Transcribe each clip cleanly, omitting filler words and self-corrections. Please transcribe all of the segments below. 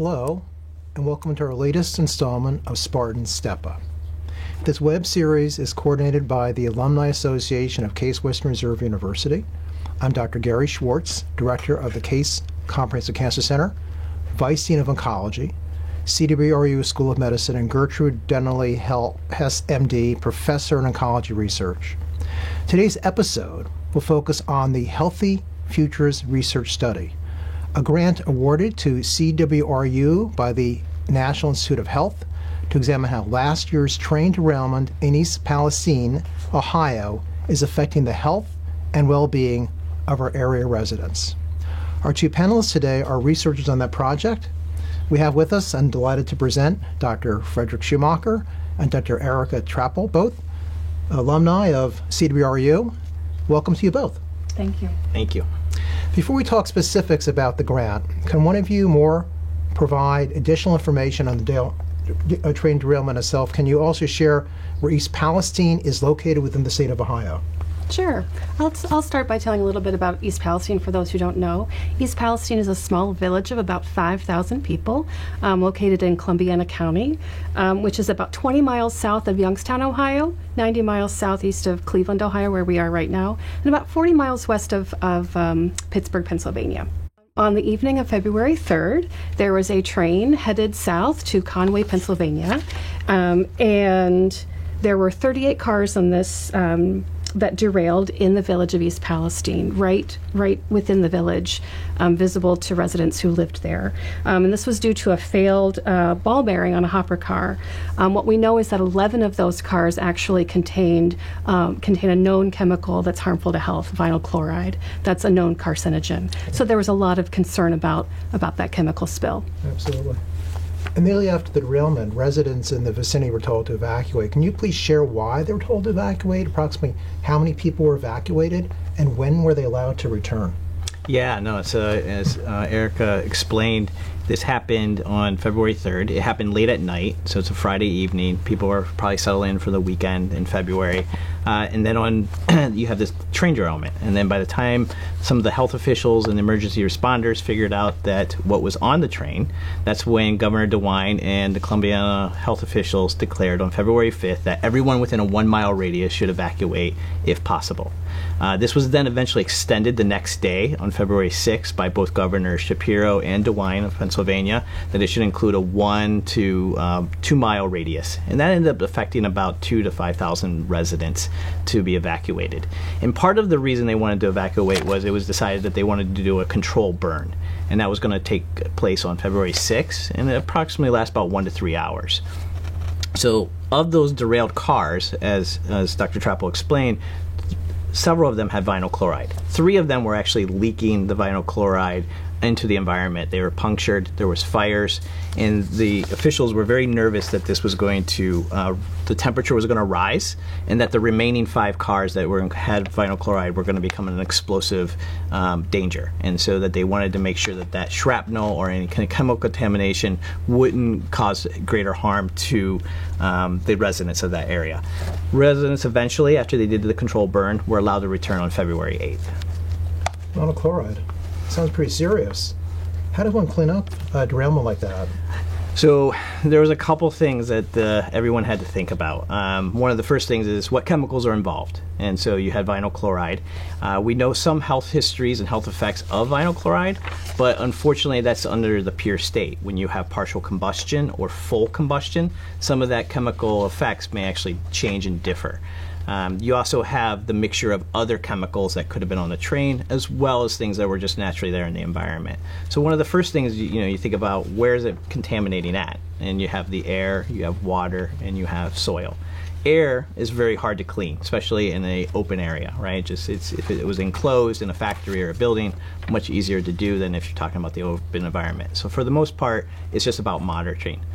Hello, and welcome to our latest installment of Spartan Step Up. This web series is coordinated by the Alumni Association of Case Western Reserve University. I'm Dr. Gary Schwartz, Director of the Case Comprehensive Cancer Center, Vice Dean of Oncology, CWRU School of Medicine, and Gertrude Donnelly Hess, MD, Professor in Oncology Research. Today's episode will focus on the Healthy Futures Research Study, a grant awarded to CWRU by the National Institute of Health to examine how last year's train derailment in East Palestine, Ohio, is affecting the health and well-being of our area residents. Our two panelists today are researchers on that project. We have with us, I'm delighted to present, Dr. Frederick Schumacher and Dr. Erica Trappel, both alumni of CWRU. Welcome to you both. Thank you. Thank you. Before we talk specifics about the grant, can one of you provide additional information on the train derailment itself? Can you also share where East Palestine is located within the state of Ohio? Sure. I'll start by telling a little bit about East Palestine for those who don't know. East Palestine is a small village of about 5,000 people located in Columbiana County, which is about 20 miles south of Youngstown, Ohio, 90 miles southeast of Cleveland, Ohio, where we are right now, and about 40 miles west of Pittsburgh, Pennsylvania. On the evening of February 3rd, there was a train headed south to Conway, Pennsylvania, and there were 38 cars on this that derailed in the village of East Palestine, right within the village, visible to residents who lived there. And this was due to a failed ball bearing on a hopper car. What we know is that 11 of those cars actually contain a known chemical that's harmful to health, vinyl chloride. That's a known carcinogen. So there was a lot of concern about that chemical spill. Absolutely. Immediately after the derailment, residents in the vicinity were told to evacuate. Can you please share why they were told to evacuate, approximately how many people were evacuated, and when were they allowed to return? Yeah, no, so as Erica explained, this happened on February 3rd. It happened late at night, so it's a Friday evening. People were probably settling in for the weekend in February. And then you have this train derailment. And then by the time some of the health officials and emergency responders figured out that what was on the train, that's when Governor DeWine and the Columbiana health officials declared on February 5th that everyone within a 1 mile radius should evacuate if possible. This was then eventually extended the next day on February 6th by both Governors Shapiro and DeWine of Pennsylvania, that it should include a 1 to 2 mile radius. And that ended up affecting about 2,000 to 5,000 residents to be evacuated. And part of the reason they wanted to evacuate was it was decided that they wanted to do a control burn. And that was going to take place on February 6th and it approximately last about 1 to 3 hours. So of those derailed cars, as Dr. Trappel explained, several of them had vinyl chloride. 3 of them were actually leaking the vinyl chloride into the environment. They were punctured, there was fires, and the officials were very nervous that this was going to, the temperature was going to rise, and that the remaining 5 cars that had vinyl chloride were going to become an explosive danger. And so that they wanted to make sure that shrapnel or any kind of chemical contamination wouldn't cause greater harm to the residents of that area. Residents eventually, after they did the control burn, were allowed to return on February 8th. Vinyl chloride. Sounds pretty serious. How does one clean up a derailment like that? So there was a couple things that everyone had to think about. One of the first things is what chemicals are involved. And so you had vinyl chloride. We know some health histories and health effects of vinyl chloride, but unfortunately that's under the pure state. When you have partial combustion or full combustion, some of that chemical effects may actually change and differ. You also have the mixture of other chemicals that could have been on the train, as well as things that were just naturally there in the environment. So one of the first things you think about, where is it contaminating at? And you have the air, you have water, and you have soil. Air is very hard to clean, especially in an open area, right? If it was enclosed in a factory or a building, much easier to do than if you're talking about the open environment. So for the most part, it's just about monitoring.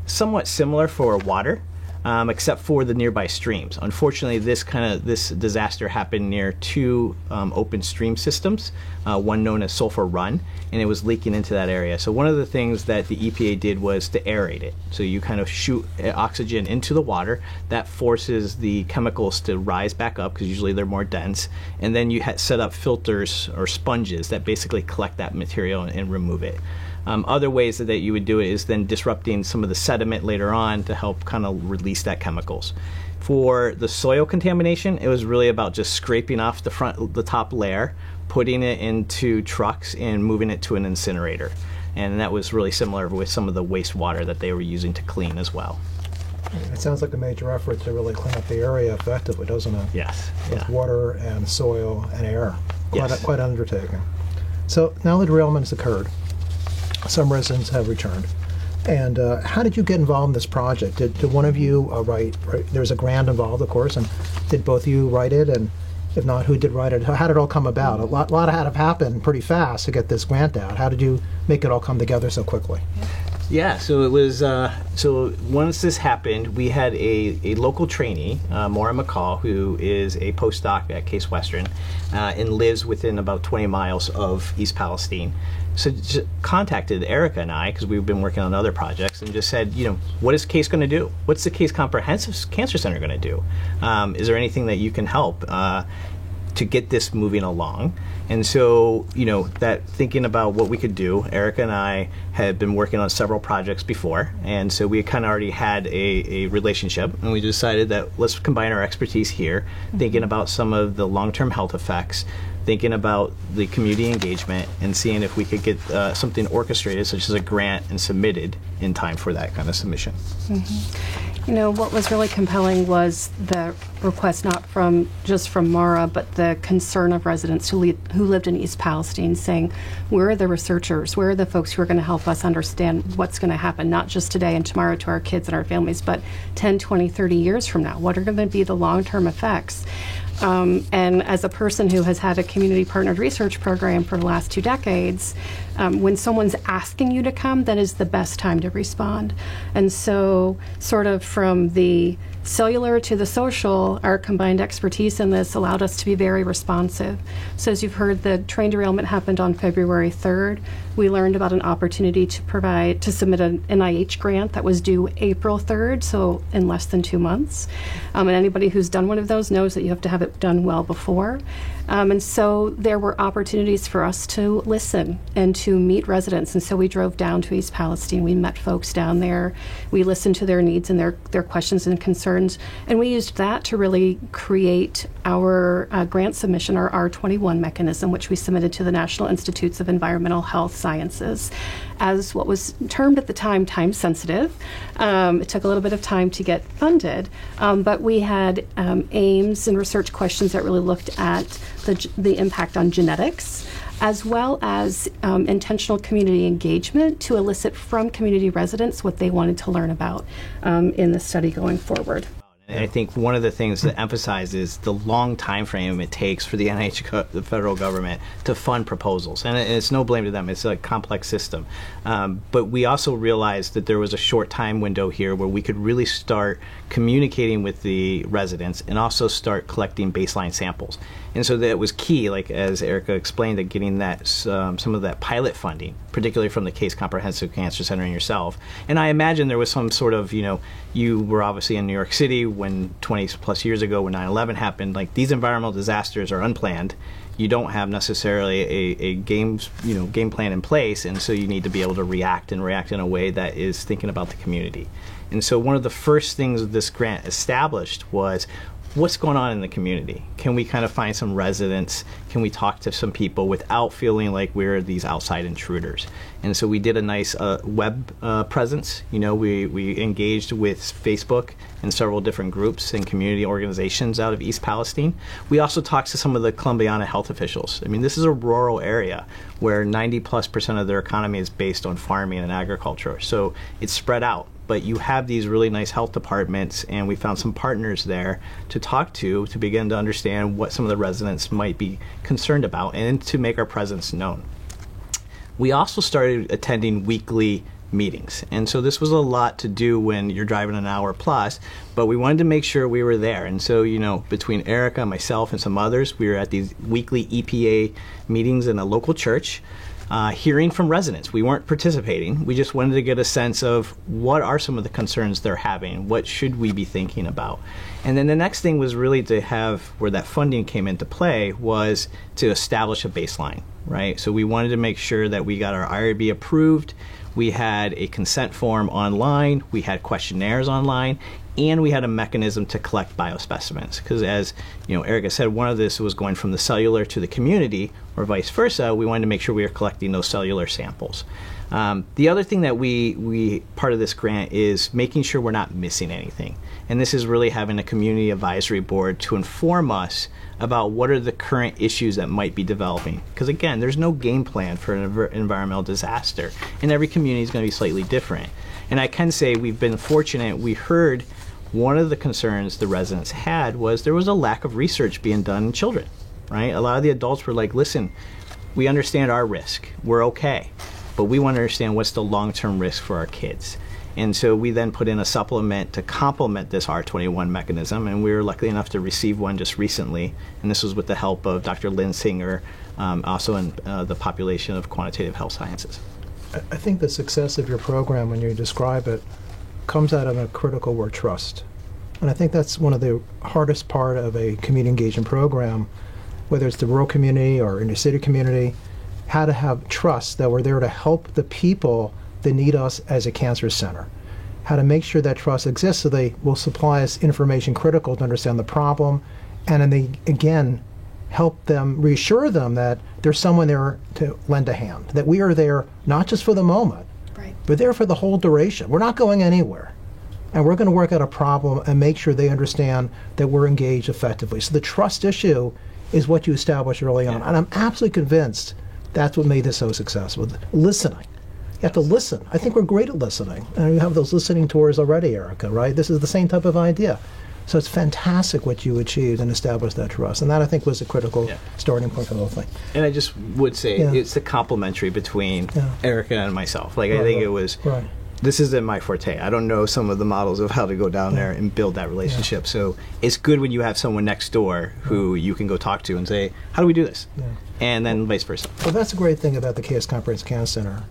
Somewhat similar for water. Except for the nearby streams. Unfortunately, this disaster happened near 2 open stream systems, one known as Sulphur Run, and it was leaking into that area. So one of the things that the EPA did was to aerate it. So you kind of shoot oxygen into the water. That forces the chemicals to rise back up because usually they're more dense. And then you set up filters or sponges that basically collect that material and remove it. Other ways that you would do it is then disrupting some of the sediment later on to help kind of release that chemicals. For the soil contamination, it was really about just scraping off the top layer, putting it into trucks and moving it to an incinerator. And that was really similar with some of the wastewater that they were using to clean as well. It sounds like a major effort to really clean up the area effectively, doesn't it? Yes. With water and soil and air. Yes. Quite an undertaking. So now the derailment has occurred. Some residents have returned. And how did you get involved in this project? Did one of you write? There's a grant involved, of course, and did both of you write it? And if not, who did write it? How did it all come about? A lot had to happen pretty fast to get this grant out. How did you make it all come together so quickly? Yeah, so it was, so once this happened, we had a local trainee, Maura McCall, who is a postdoc at Case Western and lives within about 20 miles of East Palestine. So just contacted Erica and I, because we've been working on other projects, and just said, what is Case going to do? What's the Case Comprehensive Cancer Center going to do? Is there anything that you can help to get this moving along? And so, that thinking about what we could do, Erica and I had been working on several projects before, and so we kind of already had a relationship, and we decided that let's combine our expertise here, thinking about some of the long-term health effects, thinking about the community engagement, and seeing if we could get something orchestrated, such as a grant, and submitted in time for that kind of submission. What was really compelling was the request not just from Maura, but the concern of residents who lived in East Palestine, saying, where are the researchers? Where are the folks who are going to help us understand what's going to happen, not just today and tomorrow to our kids and our families, but 10, 20, 30 years from now? What are going to be the long-term effects? And as a person who has had a community partnered research program for the last 2 decades, when someone's asking you to come, that is the best time to respond. And so sort of from the cellular to the social, our combined expertise in this allowed us to be very responsive. So as you've heard, the train derailment happened on February 3rd. We learned about an opportunity to submit an NIH grant that was due April 3rd, so in less than 2 months. And anybody who's done one of those knows that you have to have it done well before. And so there were opportunities for us to listen and to meet residents. And so we drove down to East Palestine. We met folks down there. We listened to their needs and their questions and concerns. And we used that to really create our grant submission, our R21 mechanism, which we submitted to the National Institutes of Environmental Health Sciences as what was termed at the time time-sensitive. It took a little bit of time to get funded, but we had aims and research questions that really looked at the impact on genetics, as well as intentional community engagement to elicit from community residents what they wanted to learn about in the study going forward. And I think one of the things to emphasize is the long time frame it takes for the NIH, the federal government, to fund proposals. And it's no blame to them. It's a complex system. But we also realized that there was a short time window here where we could really start communicating with the residents and also start collecting baseline samples. And so that was key, like as Erica explained, at getting that some of that pilot funding, particularly from the Case Comprehensive Cancer Center and yourself. And I imagine there was some sort of, you were obviously in New York City when 20 plus years ago when 9/11 happened. Like, these environmental disasters are unplanned. You don't have necessarily a game plan in place, and so you need to be able to react in a way that is thinking about the community. And so one of the first things this grant established was, what's going on in the community? Can we kind of find some residents? Can we talk to some people without feeling like we're these outside intruders? And so we did a nice web presence. We engaged with Facebook and several different groups and community organizations out of East Palestine. We also talked to some of the Columbiana health officials. I mean, this is a rural area where 90+% of their economy is based on farming and agriculture. So it's spread out. But you have these really nice health departments, and we found some partners there to talk to begin to understand what some of the residents might be concerned about and to make our presence known. We also started attending weekly meetings, and so this was a lot to do when you're driving an hour plus, but we wanted to make sure we were there. And so, between Erica, myself, and some others, we were at these weekly EPA meetings in a local church. Hearing from residents. We weren't participating. We just wanted to get a sense of what are some of the concerns they're having. What should we be thinking about? And then the next thing was really to have, where that funding came into play, was to establish a baseline. right? So we wanted to make sure that we got our IRB approved. We had a consent form online. We had questionnaires online. And we had a mechanism to collect biospecimens. Because as Erica said, one of this was going from the cellular to the community, or vice versa. We wanted to make sure we were collecting those cellular samples. The other thing that we part of this grant is making sure we're not missing anything. And this is really having a community advisory board to inform us about what are the current issues that might be developing. Because again, there's no game plan for an environmental disaster. And every community is going to be slightly different. And I can say we've been fortunate. We heard one of the concerns the residents had was there was a lack of research being done in children, right? A lot of the adults were like, listen, we understand our risk. We're okay. But we want to understand what's the long-term risk for our kids. And so we then put in a supplement to complement this R21 mechanism, and we were lucky enough to receive one just recently. And this was with the help of Dr. Lynn Singer, also in the population of quantitative health sciences. I think the success of your program, when you describe it, comes out of a critical word, trust. And I think that's one of the hardest part of a community engagement program, whether it's the rural community or inner city community, how to have trust that we're there to help the people that need us as a cancer center. How to make sure that trust exists so they will supply us information critical to understand the problem, and then they, again, help them, reassure them that there's someone there to lend a hand, that we are there not just for the moment, but there for the whole duration. We're not going anywhere. And we're going to work out a problem and make sure they understand that we're engaged effectively. So the trust issue is what you established early on. And I'm absolutely convinced that's what made this so successful. Listening. You have to listen. I think we're great at listening. And you have those listening tours already, Erica, right? This is the same type of idea. So it's fantastic what you achieved and established that trust. And that, I think, was a critical starting point for the whole thing. And I just would say it's the complementary between Erica and myself. Like, I think it was, this isn't my forte. I don't know some of the models of how to go down there and build that relationship. So it's good when you have someone next door who you can go talk to and say, how do we do this? And then vice versa. Well, that's a great thing about the Case Comprehensive Cancer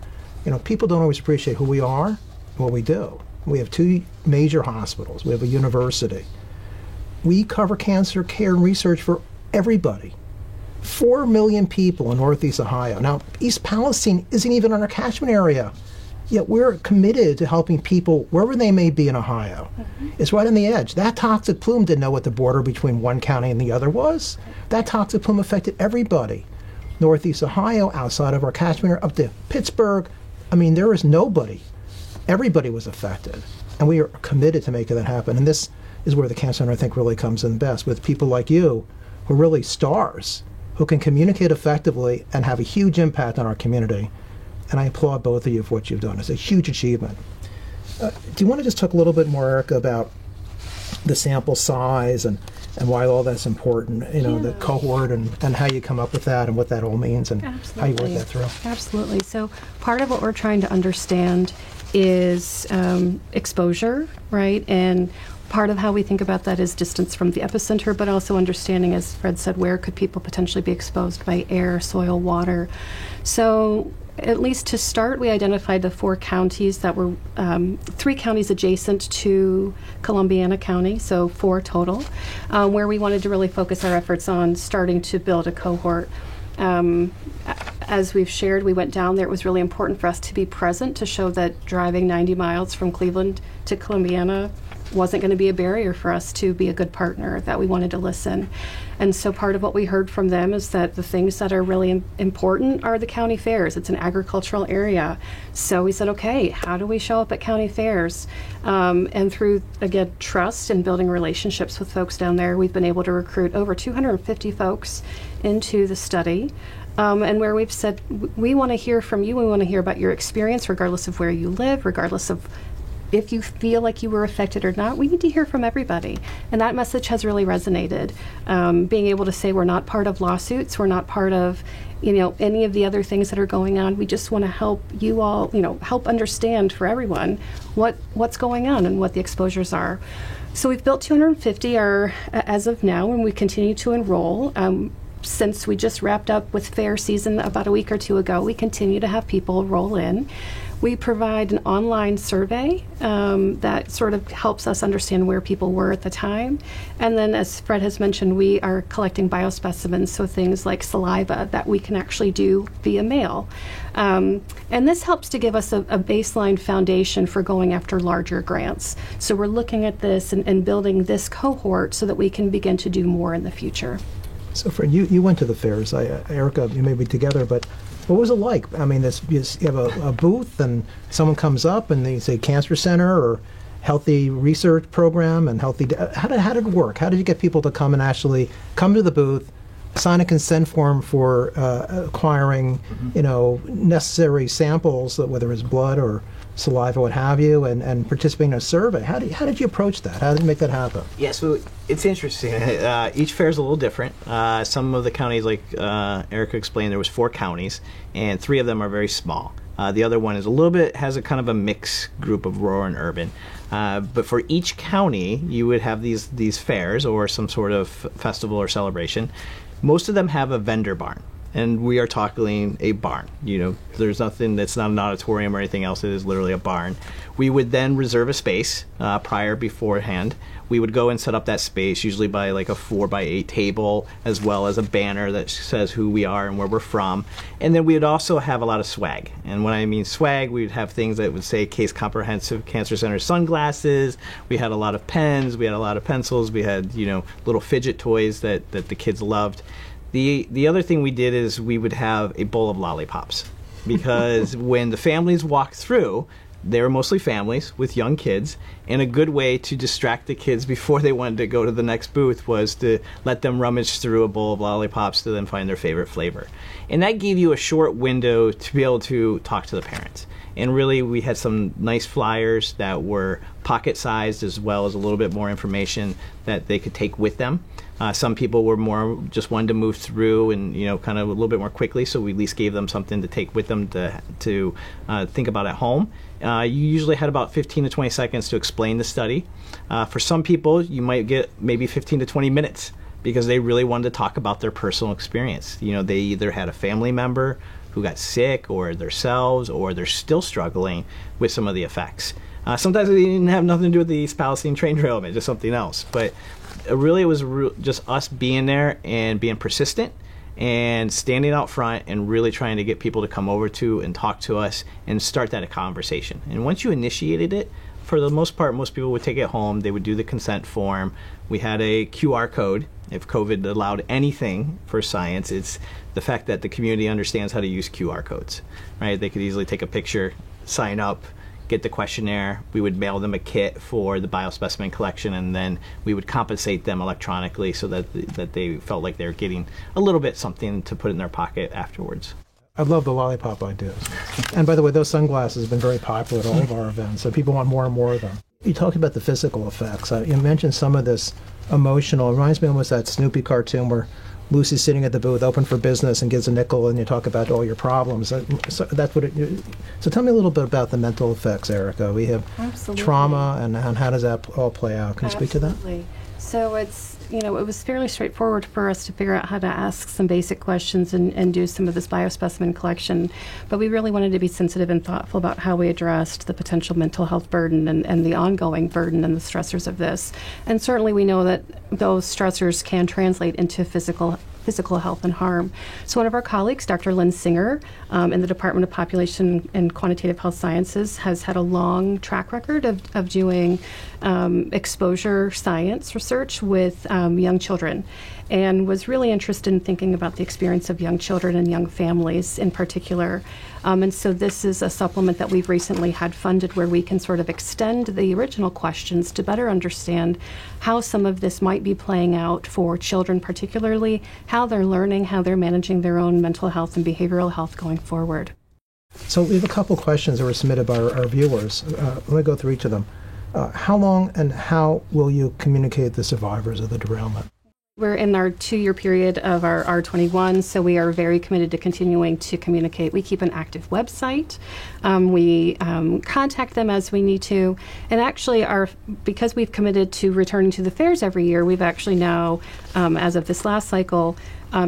Center. People don't always appreciate who we are and what we do. We have 2 major hospitals. We have a university. We cover cancer care and research for everybody. 4 million people in Northeast Ohio. Now, East Palestine isn't even in our catchment area, yet we're committed to helping people wherever they may be in Ohio. It's right on the edge. That toxic plume didn't know what the border between one county and the other was. That toxic plume affected everybody. Northeast Ohio, outside of our catchment area, up to Pittsburgh. I mean, there is nobody. Everybody was affected. And we are committed to making that happen. And this is where the Cancer Center, I think, really comes in best, with people like you who are really stars, who can communicate effectively and have a huge impact on our community. And I applaud both of you for what you've done. It's a huge achievement. Do you want to just talk a little bit more, Erica, about the sample size and why all that's important, the cohort and how you come up with that and what that all means and how you work that through? Absolutely. So part of what we're trying to understand is exposure, right? And part of how we think about that is distance from the epicenter, but also understanding, as Fred said, where could people potentially be exposed by air, soil, water. So at least to start, we identified the 4 counties that were 3 counties adjacent to Columbiana County, so 4 total, where we wanted to really focus our efforts on starting to build a cohort. As we've shared, we went down there. It was really important for us to be present to show that driving 90 miles from Cleveland to Columbiana wasn't going to be a barrier for us to be a good partner, that we wanted to listen. And so part of what we heard from them is that the things that are really important are the county fairs. It's an agricultural area. So we said, okay, how do we show up at county fairs? And through, again, trust and building relationships with folks down there, we've been able to recruit over 250 folks into the study. And where we've said, we want to hear from you. We want to hear about your experience, regardless of where you live, regardless of if you feel like you were affected or not. We need to hear from everybody. And that message has really resonated. Being able to say we're not part of lawsuits, we're not part of any of the other things that are going on. We just want to help you all, help understand for everyone what's going on and what the exposures are. So we've built 250 as of now, and we continue to enroll. Since we just wrapped up with fair season about a week or 2 ago, we continue to have people roll in. We provide an online survey that sort of helps us understand where people were at the time. And then, as Fred has mentioned, we are collecting biospecimens, so things like saliva that we can actually do via mail. And this helps to give us a baseline foundation for going after larger grants. So we're looking at this and building this cohort so that we can begin to do more in the future. So, Fred, you went to the fairs. Erica, you may be together, but what was it like? I mean, you have a booth, and someone comes up and they say Cancer Center or Healthy Research Program and Healthy. How did it work? How did you get people to come and actually come to the booth, sign a consent form for acquiring, necessary samples, whether it's blood or saliva, what have you, and participate in a survey? How did you approach that? How did you make that happen? Yeah, so it's interesting. Each fair is a little different. Some of the counties, like Erica explained, there was 4 counties, and 3 of them are very small. The other one is has a kind of a mixed group of rural and urban. But for each county, you would have these fairs or some sort of festival or celebration. Most of them have a vendor barn. And we are talking a barn. There's nothing that's not an auditorium or anything else. It is literally a barn. We would then reserve a space beforehand. We would go and set up that space, usually by like a 4x8 table, as well as a banner that says who we are and where we're from. And then we would also have a lot of swag. And when I mean swag, we would have things that would say Case Comprehensive Cancer Center sunglasses. We had a lot of pens. We had a lot of pencils. We had, little fidget toys that the kids loved. The other thing we did is we would have a bowl of lollipops, because when the families walked through, they were mostly families with young kids, and a good way to distract the kids before they wanted to go to the next booth was to let them rummage through a bowl of lollipops to then find their favorite flavor. And that gave you a short window to be able to talk to the parents. And really, we had some nice flyers that were pocket-sized, as well as a little bit more information that they could take with them. Some people were more just wanted to move through and kind of a little bit more quickly, so we at least gave them something to take with them to think about at home. You usually had about 15 to 20 seconds to explain the study. For some people, you might get maybe 15 to 20 minutes because they really wanted to talk about their personal experience. They either had a family member who got sick, or themselves, or they're still struggling with some of the effects. Sometimes it didn't have nothing to do with the East Palestine train derailment, just something else. But really, it was just us being there and being persistent and standing out front and really trying to get people to come over to and talk to us and start that conversation. And once you initiated it, for the most part, most people would take it home. They would do the consent form. We had a QR code. If COVID allowed anything for science, it's the fact that the community understands how to use QR codes, right? They could easily take a picture, sign up, get the questionnaire. We would mail them a kit for the biospecimen collection, and then we would compensate them electronically so that they felt like they were getting a little bit something to put in their pocket afterwards. I love the lollipop ideas. And by the way, those sunglasses have been very popular at all of our events, so people want more and more of them. You talked about the physical effects. You mentioned some of this emotional. It reminds me almost of that Snoopy cartoon where Lucy's sitting at the booth, open for business, and gives a nickel, and you talk about all your problems. So that's what so tell me a little bit about the mental effects, Erica. We have Absolutely. Trauma, and how does that all play out? Can you speak to that? Absolutely. So it was fairly straightforward for us to figure out how to ask some basic questions and do some of this biospecimen collection. But we really wanted to be sensitive and thoughtful about how we addressed the potential mental health burden and the ongoing burden and the stressors of this. And certainly we know that those stressors can translate into physical health and harm. So one of our colleagues, Dr. Lynn Singer, in the Department of Population and Quantitative Health Sciences, has had a long track record of doing exposure science research with young children, and was really interested in thinking about the experience of young children and young families in particular. And so this is a supplement that we've recently had funded where we can sort of extend the original questions to better understand how some of this might be playing out for children, particularly how they're learning, how they're managing their own mental health and behavioral health going forward. So we have a couple questions that were submitted by our viewers. Let me go through each of them. How long and how will you communicate the survivors of the derailment? We're in our 2-year period of our R21, so we are very committed to continuing to communicate. We keep an active website. We contact them as we need to. And actually, because we've committed to returning to the fairs every year, we've actually now, as of this last cycle,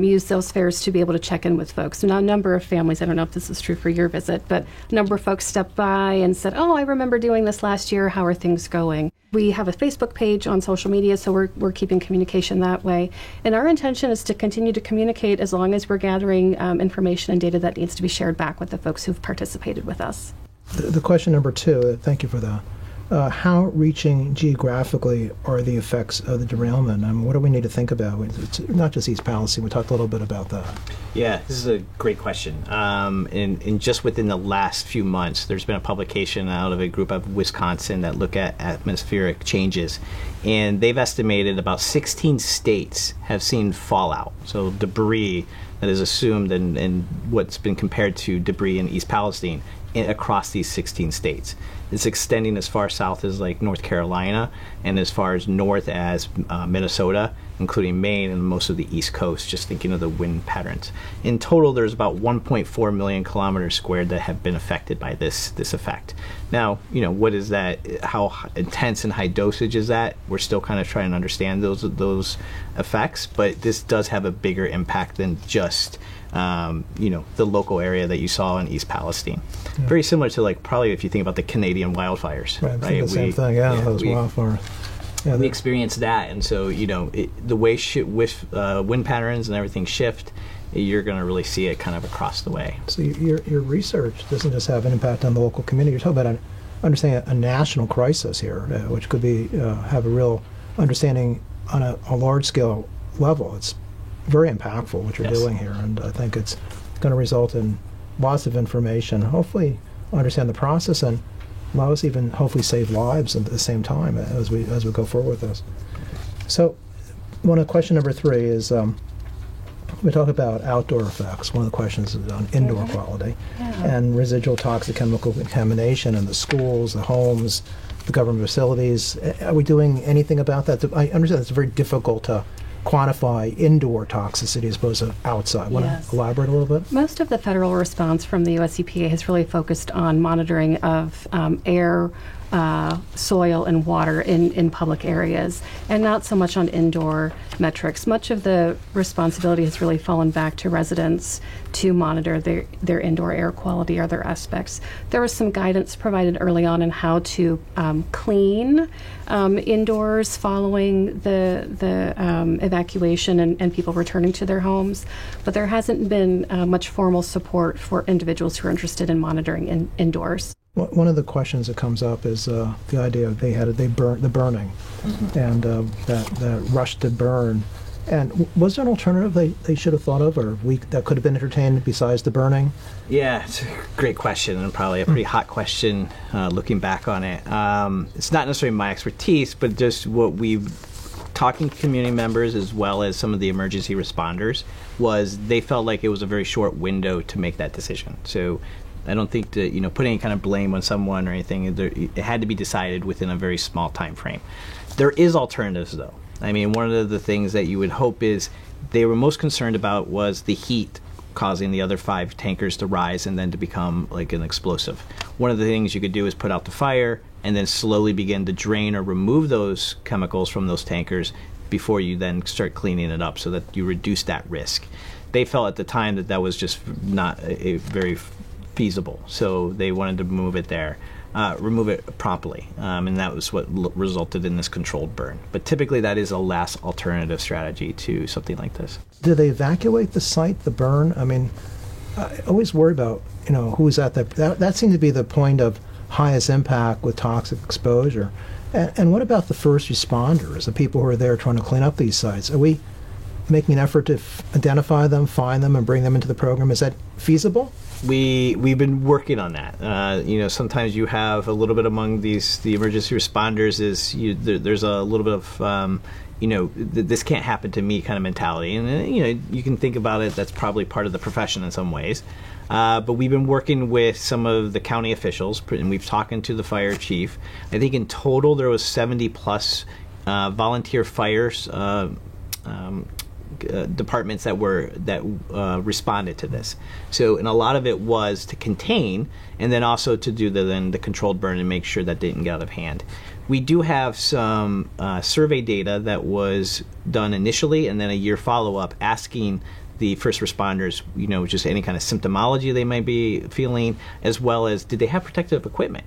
use those fairs to be able to check in with folks. So now a number of families, I don't know if this is true for your visit, but a number of folks stepped by and said, oh, I remember doing this last year. How are things going? We have a Facebook page on social media, so we're keeping communication that way. And our intention is to continue to communicate as long as we're gathering information and data that needs to be shared back with the folks who've participated with us. The question number 2, thank you for that. How reaching geographically are the effects of the derailment? I mean, what do we need to think about? It's not just East Palestine. We talked a little bit about that. Yeah, this is a great question. And just within the last few months, there's been a publication out of a group of Wisconsin that look at atmospheric changes. And they've estimated about 16 states have seen fallout. So debris that is assumed and what's been compared to debris in East Palestine across these 16 states. It's extending as far south as like North Carolina and as far as north as Minnesota, including Maine and most of the East Coast, just thinking of the wind patterns. In total, there's about 1.4 million kilometers squared that have been affected by this effect. Now, what is that? How intense and high dosage is that? We're still kind of trying to understand those effects, but this does have a bigger impact than just the local area that you saw in East Palestine. Yeah. Very similar to probably if you think about the Canadian wildfires. Right, the same thing, those wildfires. Yeah, we experienced that, and so, the way wind patterns and everything shift, you're going to really see it kind of across the way. So your research doesn't just have an impact on the local community. You're talking about understanding a national crisis here, which could be have a real understanding on a large-scale level. It's very impactful what you're doing here, and I think it's going to result in lots of information. Hopefully, understand the process and allow us even hopefully save lives at the same time as we go forward with this. So, question number 3 is we talk about outdoor effects. One of the questions is on indoor quality and residual toxic chemical contamination in the schools, the homes, the government facilities. Are we doing anything about that? I understand it's very difficult to quantify indoor toxicity as opposed to outside. Want to elaborate a little bit? Most of the federal response from the US EPA has really focused on monitoring of air, soil, and water in public areas, and not so much on indoor metrics. Much of the responsibility has really fallen back to residents to monitor their indoor air quality or other aspects. There was some guidance provided early on how to clean indoors following the evacuation and people returning to their homes, but there hasn't been much formal support for individuals who are interested in monitoring indoors. One of the questions that comes up is the idea of the burning and that rush to burn. And was there an alternative they should have thought of, or that could have been entertained besides the burning? Yeah, it's a great question, and probably a pretty hot question looking back on it. It's not necessarily my expertise, but just what we've talking to community members as well as some of the emergency responders was they felt like it was a very short window to make that decision. So I don't think to put any kind of blame on someone or anything. It had to be decided within a very small time frame. There is alternatives, though. I mean, one of the things that you would hope is they were most concerned about was the heat causing the other 5 tankers to rise and then to become like an explosive. One of the things you could do is put out the fire and then slowly begin to drain or remove those chemicals from those tankers before you then start cleaning it up so that you reduce that risk. They felt at the time that was just not a very feasible, so they wanted to remove it promptly, and that was what resulted in this controlled burn. But typically that is a last alternative strategy to something like this. Did they evacuate the site, the burn? I mean, I always worry about, who's at that seemed to be the point of highest impact with toxic exposure. And what about the first responders, the people who are there trying to clean up these sites? Are we making an effort to identify them, find them, and bring them into the program? Is that feasible? We've been working on that. Sometimes you have a little bit among the emergency responders there's a little bit of this can't happen to me kind of mentality, and you can think about it. That's probably part of the profession in some ways. But we've been working with some of the county officials, and we've talked to the fire chief. I think in total there was 70 plus volunteer fires departments that responded to this. So, and a lot of it was to contain, and then also to do the controlled burn and make sure that didn't get out of hand. We do have some survey data that was done initially, and then a year follow-up asking the first responders, just any kind of symptomology they might be feeling, as well as did they have protective equipment,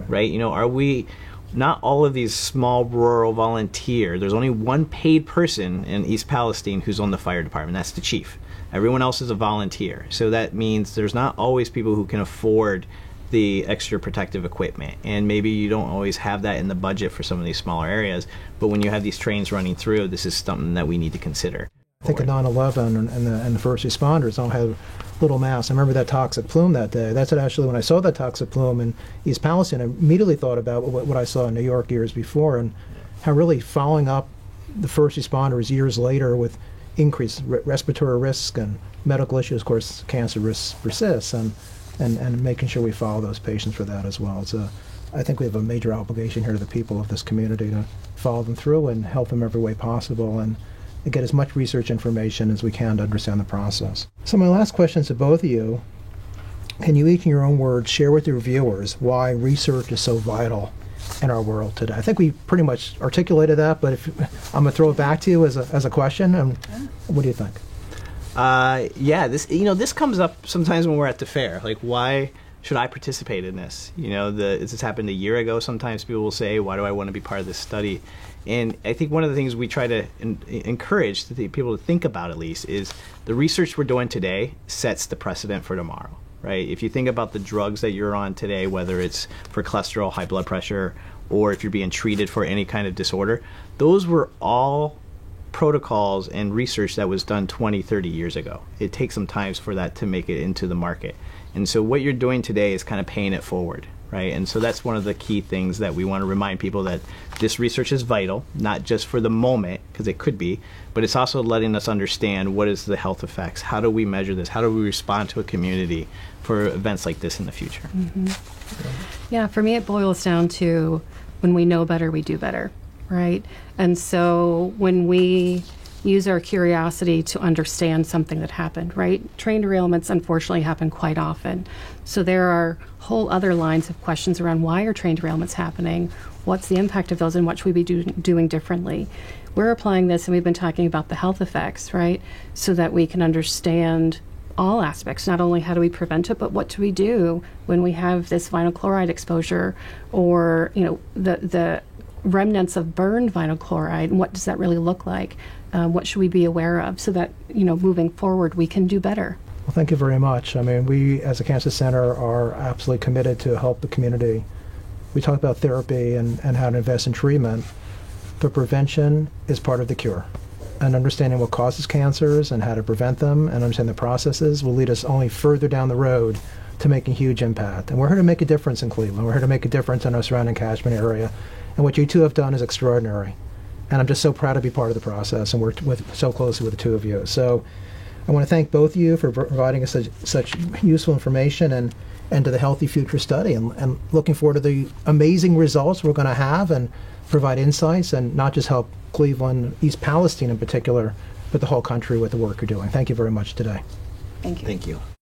right? Are we, not all of these small rural volunteer, there's only one paid person in East Palestine who's on the fire department, that's the chief. Everyone else is a volunteer. So that means there's not always people who can afford the extra protective equipment, and maybe you don't always have that in the budget for some of these smaller areas, but when you have these trains running through, this is something that we need to consider. I think of 9/11 and the first responders don't have little masks. I remember that toxic plume that day. That's actually when I saw that toxic plume in East Palestine, I immediately thought about what I saw in New York years before, and how really following up the first responders years later with increased respiratory risk and medical issues. Of course, cancer risks persists, and making sure we follow those patients for that as well. I think we have a major obligation here to the people of this community to follow them through and help them every way possible, and get as much research information as we can to understand the process. So my last question is to both of you. Can you each, in your own words, share with your viewers why research is so vital in our world today? I think we pretty much articulated that, but I'm going to throw it back to you as a question. And what do you think? This comes up sometimes when we're at the fair. Like, why should I participate in this? This happened a year ago. Sometimes people will say, why do I want to be part of this study? And I think one of the things we try to encourage people to think about, at least, is the research we're doing today sets the precedent for tomorrow, right? If you think about the drugs that you're on today, whether it's for cholesterol, high blood pressure, or if you're being treated for any kind of disorder, those were all protocols and research that was done 20, 30 years ago. It takes some time for that to make it into the market. And so what you're doing today is kind of paying it forward, right? And so that's one of the key things that we want to remind people, that this research is vital, not just for the moment, because it could be, but it's also letting us understand what is the health effects, how do we measure this, how do we respond to a community for events like this in the future. Mm-hmm. Yeah, for me it boils down to when we know better, we do better, right? And so when we use our curiosity to understand something that happened, right? Train derailments unfortunately happen quite often. So there are whole other lines of questions around why are train derailments happening? What's the impact of those, and what should we be doing differently? We're applying this, and we've been talking about the health effects, right? So that we can understand all aspects, not only how do we prevent it, but what do we do when we have this vinyl chloride exposure, or the remnants of burned vinyl chloride, and what does that really look like? What should we be aware of, so that moving forward we can do better? Well, thank you very much. I mean, we as a Cancer Center are absolutely committed to help the community. We talk about therapy and how to invest in treatment, but prevention is part of the cure. And understanding what causes cancers and how to prevent them and understand the processes will lead us only further down the road to making a huge impact. And we're here to make a difference in Cleveland. We're here to make a difference in our surrounding catchment area. And what you two have done is extraordinary. And I'm just so proud to be part of the process and work so closely with the two of you. So I want to thank both of you for providing us such useful information and to the Healthy Future Study, and looking forward to the amazing results we're going to have and provide insights, and not just help Cleveland, East Palestine in particular, but the whole country with the work you're doing. Thank you very much today. Thank you. Thank you.